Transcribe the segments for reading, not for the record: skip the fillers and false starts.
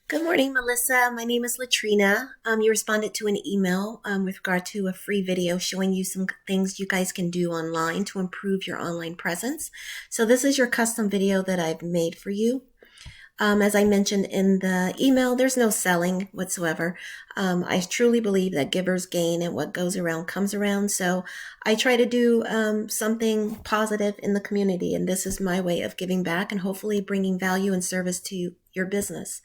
Good morning, Melissa. My name is Latrina. You responded to an email with regard to a free video showing you some things you guys can do online to improve your online presence. So this is your custom video that I've made for you. As I mentioned in the email, there's no selling whatsoever. I truly believe that givers gain and what goes around comes around. So I try to do something positive in the community, and this is my way of giving back and hopefully bringing value and service to your business.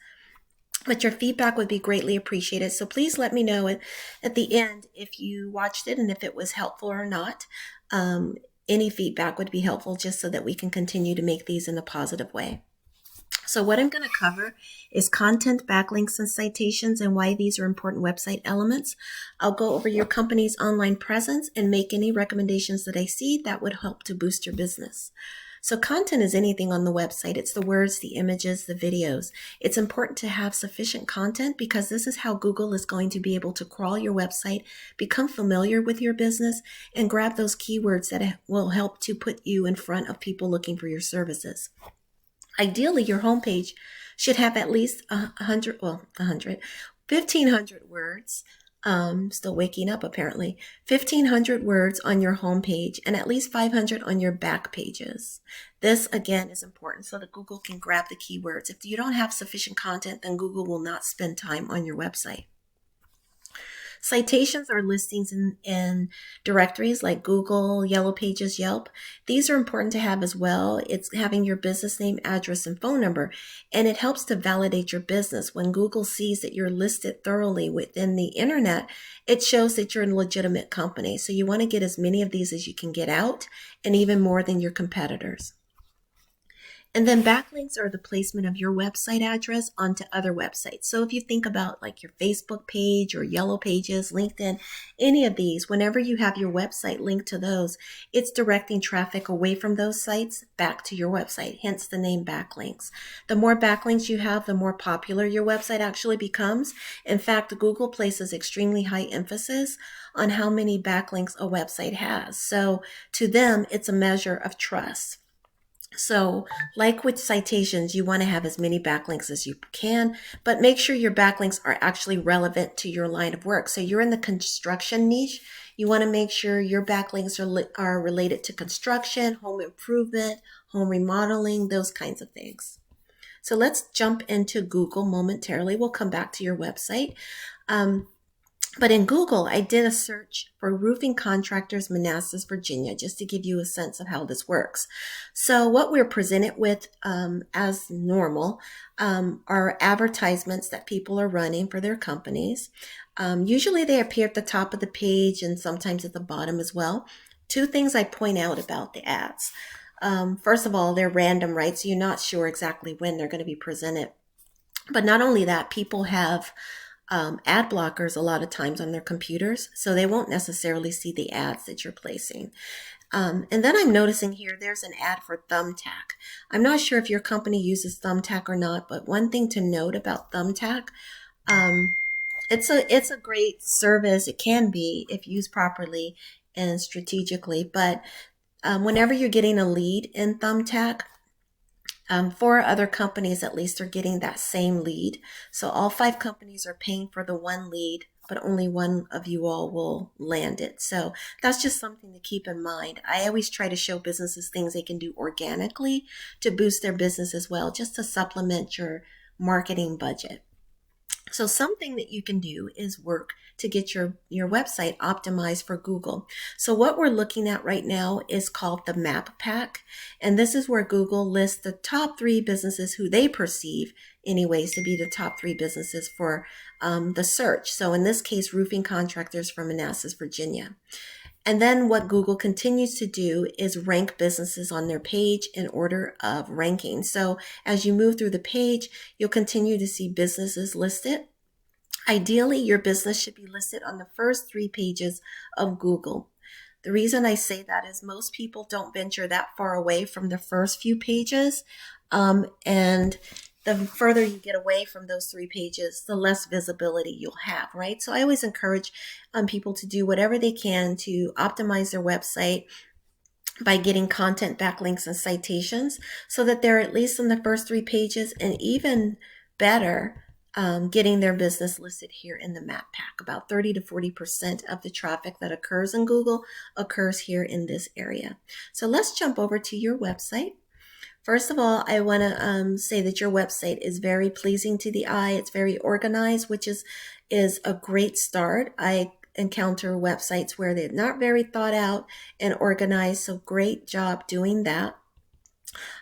But your feedback would be greatly appreciated. So please let me know at the end if you watched it and if it was helpful or not. Any feedback would be helpful just so that we can continue to make these in a positive way. So what I'm going to cover is content, backlinks, and citations and why these are important website elements. I'll go over your company's online presence and make any recommendations that I see that would help to boost your business. So content is anything on the website. It's the words, the images, the videos. It's important to have sufficient content because this is how Google is going to be able to crawl your website, become familiar with your business, and grab those keywords that will help to put you in front of people looking for your services. Ideally, your homepage should have at least 1,500 words. Still waking up apparently. 1,500 words on your homepage and at least 500 on your back pages. This again is important so that Google can grab the keywords. If you don't have sufficient content, then Google will not spend time on your website. Citations are listings in directories like Google, Yellow Pages, Yelp. These are important to have as well. It's having your business name, address, and phone number, and it helps to validate your business. When Google sees that you're listed thoroughly within the internet, it shows that you're a legitimate company. So you want to get as many of these as you can get out, and even more than your competitors. And then backlinks are the placement of your website address onto other websites. So if you think about like your Facebook page or Yellow Pages, LinkedIn, any of these, whenever you have your website linked to those, it's directing traffic away from those sites back to your website, hence the name backlinks. The more backlinks you have, the more popular your website actually becomes. In fact, Google places extremely high emphasis on how many backlinks a website has. So to them, it's a measure of trust. So like with citations, you want to have as many backlinks as you can, but make sure your backlinks are actually relevant to your line of work. So you're in the construction niche. You want to make sure your backlinks are related to construction, home improvement, home remodeling, those kinds of things. So let's jump into Google momentarily. We'll come back to your website. But in Google, I did a search for roofing contractors, Manassas, Virginia, just to give you a sense of how this works. So what we're presented with as normal are advertisements that people are running for their companies. Usually they appear at the top of the page and sometimes at the bottom as well. Two things I point out about the ads. First of all, they're random, right? So you're not sure exactly when they're going to be presented. But not only that, people have ad blockers a lot of times on their computers, so they won't necessarily see the ads that you're placing. And then I'm noticing here there's an ad for Thumbtack. I'm not sure if your company uses Thumbtack or not, but one thing to note about Thumbtack, it's a great service. It can be if used properly and strategically, but whenever you're getting a lead in Thumbtack, four other companies at least are getting that same lead. So all 5 companies are paying for the one lead, but only one of you all will land it. So that's just something to keep in mind. I always try to show businesses things they can do organically to boost their business as well, just to supplement your marketing budget. So something that you can do is work to get your website optimized for Google. So what we're looking at right now is called the Map Pack. And this is where Google lists the top 3 businesses who they perceive anyways to be the top 3 businesses for the search. So in this case, roofing contractors from Manassas, Virginia. And then what Google continues to do is rank businesses on their page in order of ranking. So as you move through the page, you'll continue to see businesses listed. Ideally, your business should be listed on the first 3 pages of Google. The reason I say that is most people don't venture that far away from the first few pages. And the further you get away from those 3 pages, the less visibility you'll have, right? So I always encourage people to do whatever they can to optimize their website by getting content, backlinks, and citations so that they're at least in the first 3 pages, and even better, getting their business listed here in the map pack. About 30 to 40% of the traffic that occurs in Google occurs here in this area. So let's jump over to your website. First of all, I want to say that your website is very pleasing to the eye. It's very organized, which is a great start. I encounter websites where they're not very thought out and organized, so great job doing that.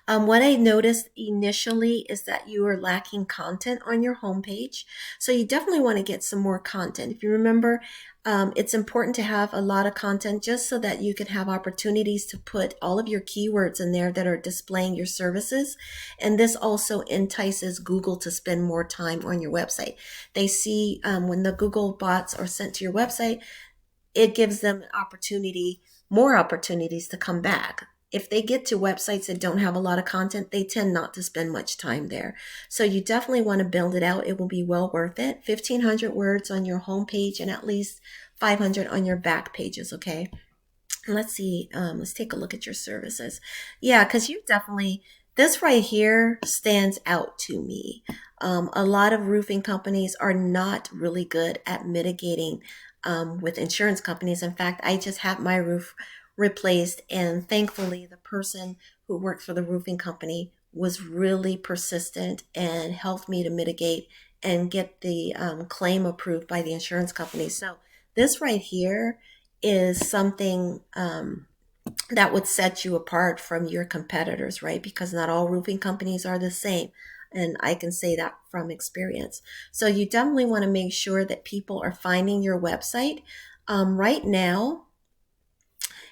What I noticed initially is that you are lacking content on your homepage. So you definitely want to get some more content. If you remember, it's important to have a lot of content just so that you can have opportunities to put all of your keywords in there that are displaying your services. And this also entices Google to spend more time on your website. They see when the Google bots are sent to your website, it gives them an opportunity, more opportunities to come back. If they get to websites that don't have a lot of content, they tend not to spend much time there. So you definitely want to build it out. It will be well worth it. 1,500 words on your homepage and at least 500 on your back pages, okay? Let's see. Let's take a look at your services. Yeah, because you definitely, this right here stands out to me. A lot of roofing companies are not really good at mitigating with insurance companies. In fact, I just had my roof replaced, and thankfully the person who worked for the roofing company was really persistent and helped me to mitigate and get the claim approved by the insurance company. So this right here is something that would set you apart from your competitors, right? Because not all roofing companies are the same. And I can say that from experience. So you definitely want to make sure that people are finding your website. Right now,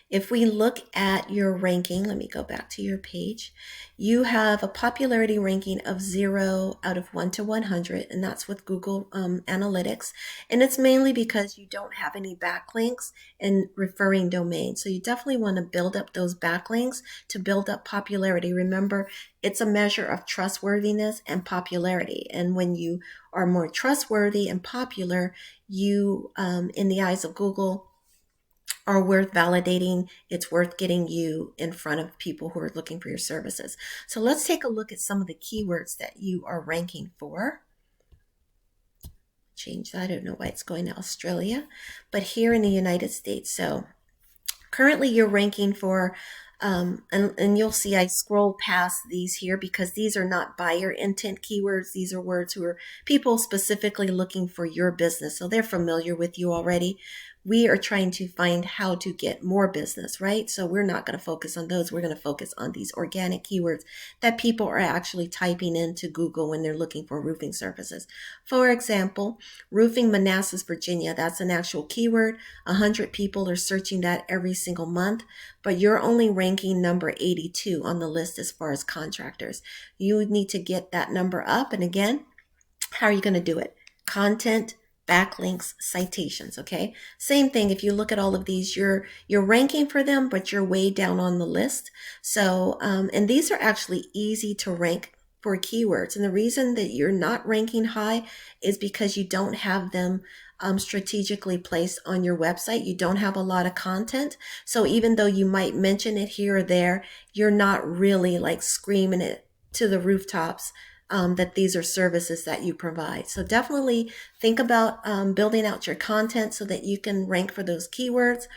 if we look at your ranking, let me go back to your page. You have a popularity ranking of 0 out of 1 to 100, and that's with Google Analytics. And it's mainly because you don't have any backlinks and referring domains. So you definitely want to build up those backlinks to build up popularity. Remember, it's a measure of trustworthiness and popularity. And when you are more trustworthy and popular, you, in the eyes of Google, are worth validating. It's worth getting you in front of people who are looking for your services. So let's take a look at some of the keywords that you are ranking for. Change that. I don't know why it's going to Australia, but here in the United States. So currently you're ranking for, and you'll see I scroll past these here because these are not buyer intent keywords. These are words who are people specifically looking for your business. So they're familiar with you already. We are trying to find how to get more business, right? So we're not going to focus on those. We're going to focus on these organic keywords that people are actually typing into Google when they're looking for roofing services. For example, roofing Manassas, Virginia. That's an actual keyword. 100 people are searching that every single month, but you're only ranking number 82 on the list as far as contractors. You need to get that number up. And again, how are you going to do it? Content, backlinks, citations, okay? Same thing, if you look at all of these, you're ranking for them, but you're way down on the list. So, and these are actually easy to rank for keywords. And the reason that you're not ranking high is because you don't have them strategically placed on your website. You don't have a lot of content. So even though you might mention it here or there, you're not really like screaming it to the rooftops that these are services that you provide. So definitely think about building out your content so that you can rank for those keywords.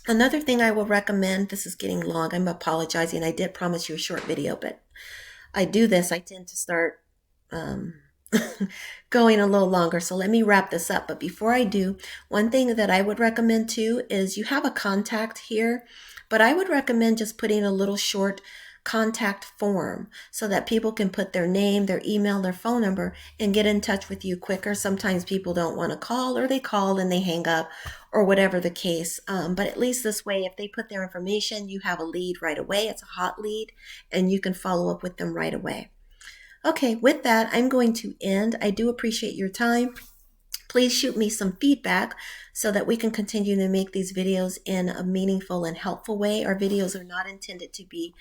Another thing I will recommend, this is getting long, I'm apologizing. I did promise you a short video, but I do this, I tend to start going a little longer. So let me wrap this up. But before I do, one thing that I would recommend too is you have a contact here, but I would recommend just putting a little short contact form so that people can put their name, their email, their phone number and get in touch with you quicker. Sometimes people don't want to call, or they call and they hang up, or whatever the case. But at least this way, if they put their information, you have a lead right away. It's a hot lead and you can follow up with them right away. Okay, with that, I'm going to end. I do appreciate your time. Please shoot me some feedback so that we can continue to make these videos in a meaningful and helpful way. Our videos are not intended to be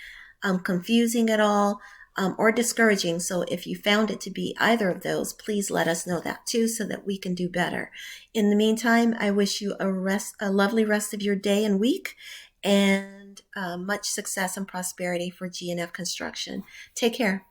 confusing at all or discouraging. So if you found it to be either of those, please let us know that too so that we can do better. In the meantime, I wish you a lovely rest of your day and week, and much success and prosperity for G&F Construction. Take care.